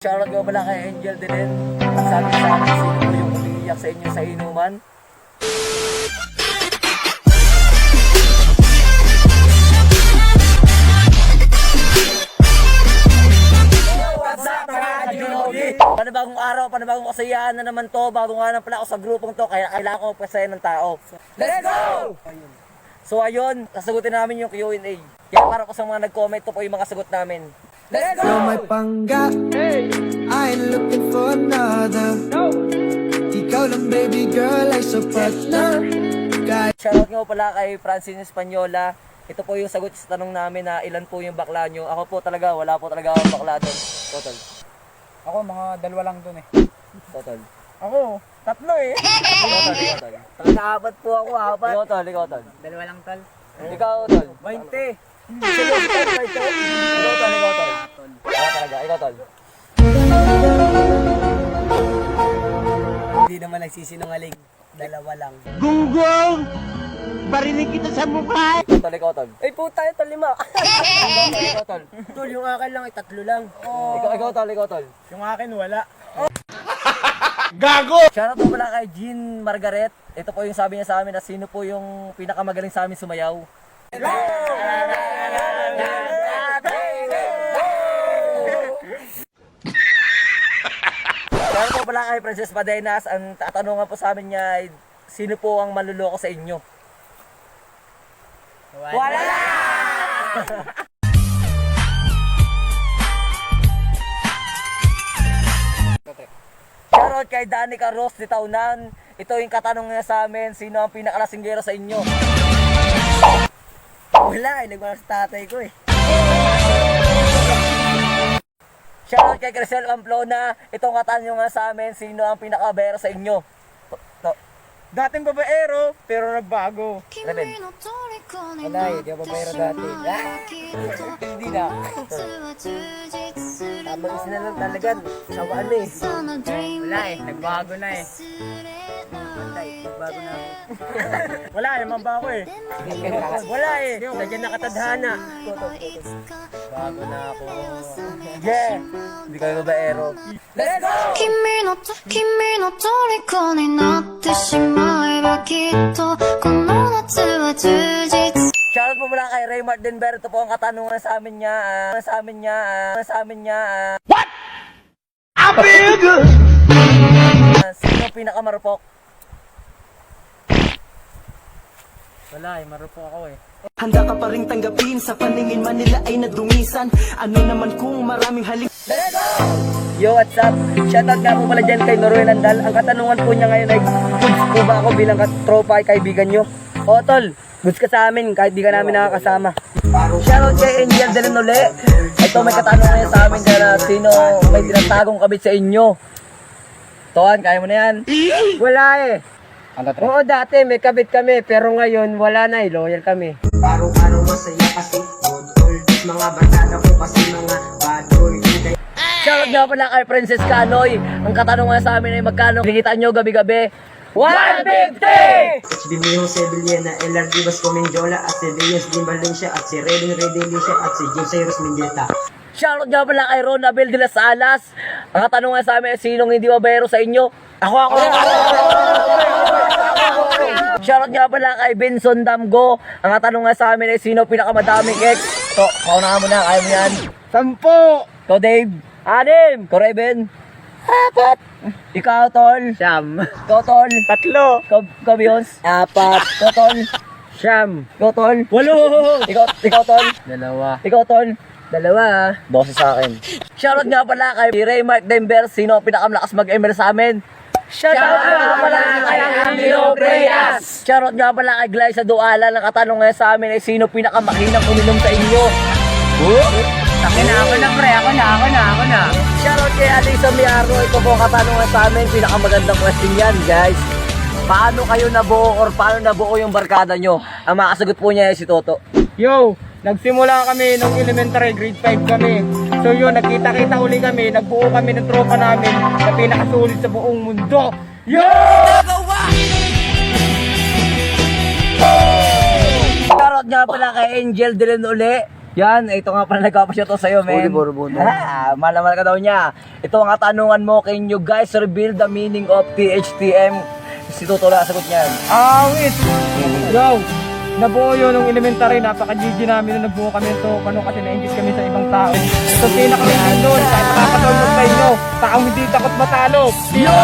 Shoutout ko pala kay Angel din. Sabi sa akin, sino po yung umiiyak sa inyo sa inuman? What's up, mga Jogi? Panibagong araw, panibagong kasayahan na naman to. Bagong nga pala ako sa grupong to, kaya kailangan ko pasaya ng tao. Let's go! So ayun, sasagutin namin yung Q&A. Kaya para ko sa mga nag-comment, to po yung mga sagot namin. Let's go! So may pangga, I ain't looking for another. Ikaw lang baby girl ay sapat na. Shoutout nga pala kay Francine Espanyola. Ito po yung sagot sa tanong namin na ilan po yung bakla nyo. Ako po talaga, wala po talaga akong bakla doon. Total. Ako, mga dalawa lang dun eh. Total. Ako, tatlo eh. Total. Talaga-apat po ako, apat. Ikaw tol, ikaw tol. Dalawa lang tal. Ikaw tol. 20. Seryoso tol, kahit tol. Ikaw tol, ikaw tol. Ikaw talaga, ikaw tol. Hindi naman nagsisinungaling. Dalawa lang. Gunggong! Barinig kita sa mukha! Ikaw tol, ikaw tol. Ay puta, ito 5. Ikaw tol. Tol, yung akin lang ay 3 lang. Ikaw tol, ikaw tol. Yung akin wala. Gago! Shoutout po pala kay Jean Margaret. Ito po yung sabi niya sa amin na sino po yung pinakamagaling sa amin sumayaw. Shoutout po pala kay Princess Padenas. Ang tatanungan po sa amin niya ay sino po ang manluloko sa inyo? Wala! Shoutout kay Danica Rose ni Taunan. Ito yung katanungan niya sa amin, sino ang pinakalasinggero sa inyo? Wala eh, nagwala sa tatay ko eh. Shoutout kay Crisel Pamplona. Itong katanungan sa amin, sino ang pinakabero sa inyo? Dating babaero, pero nagbago. Rebel. Wala eh, di ako babaero dati. Hindi na. Tamang isa na lang talaga. Sawaan eh. Wala eh, nagbago na eh. Nagbago na ako. Wala eh, mamba ako eh. Wala eh, nandiyan nakatadhana. Bago na ako. Yeah! Hindi kayo babaero. Let's go! 君の虜になってしまえばきっとこの夏は充実 Shoutout po mula kay Raymart Denver. Ito po ang katanungan sa amin niya. What? I feel good! Sino ang pinakamarupok? Wala eh, marupok ako eh. Handa ka pa rin tanggapin sa paningin man nila ay nadungisan. Ano naman kung maraming halik. Yo, what's up? Shoutout nga po pala dyan kay Noroy Landal. Ang katanungan po niya ngayon ay, goods po ba ako bilang tropa ay kaibigan nyo? O tol, goods ka sa amin kahit di ka namin nakakasama. Shoutout kay Angel Delenole. Ito may katanungan niya sa amin kaya na sino may tinatagong kabit sa inyo. Toan, kaya mo na yan? Wala eh. Oo, dati may kabit kami, pero ngayon wala na eh, loyal kami. Araw-araw masaya kasi good oldies mga barkada ko kasi mga bad boy. Shoutout nga pala kay Princess Kanoy. Ang katanungan sa amin ay magkano kikitaan nyo gabi-gabi? 150! HB Jose Villena, LRD Vasco Menjola at si Reyes Din Valencia at si Reding Redelicia at si James Cyrus Mendieta. Shoutout nga pala kay Ron Abel de las Alas. Ang katanungan sa amin ay sinong hindi babayero sa inyo? Ako! Shoutout nga pala kay Benson Damgo. Ang katanungan sa amin ay sino pinakamadaming ex? So, kaunahan mo na, kaya mo yan. 10! Ikaw Dave. 6. Ikaw Raven. 4. Ikaw Tol. Siyam. Ikaw Tol. 3. Ikaw Biyos. 4. Ikaw Tol. Siyam. Ikaw Tol. 8. Ikaw Tol. 2. Ikaw Tol. 2. Boses sa akin. Shoutout nga pala kay Raymart Denver. Sino ang pinakamalakas mag-ML sa amin? Shoutout nga pala kay Angelo Preyas. Shoutout nga pala kay Glyza Duala. Ang katanungan sa amin ay sino pinakamakinang uminom sa inyo? Ako na. Shoutout kay Alisa Miaro. Ito po ang katanungan sa amin. Pinakamagandang question yan, guys. Paano kayo nabuo or paano nabuo yung barkada nyo? Ang makasagot po niya ay si Toto. Yo, nagsimula kami nung elementary, grade 5 kami. So yun, nagkita-kita uli kami, nagbuo kami ng tropa namin na pinakasulit sa buong mundo. Yo! Shoutout nga pala kay Angel Delenole. Yan, ito nga pala nagkapasya to sa'yo, men. Malaman ka daw niya. Ito ang katanungan mo, can you guys reveal the meaning of THTM? Si Toto na sagot niyan. Awit! Yo! Nabuo yun nung elementary, napaka-GG namin nung nagbuo kami ito. Paano kasi na-engage kami sa ibang tao. So pinaka-main yun doon, kahit nakakatulog kayo, taong hindi takot matalo. Yo!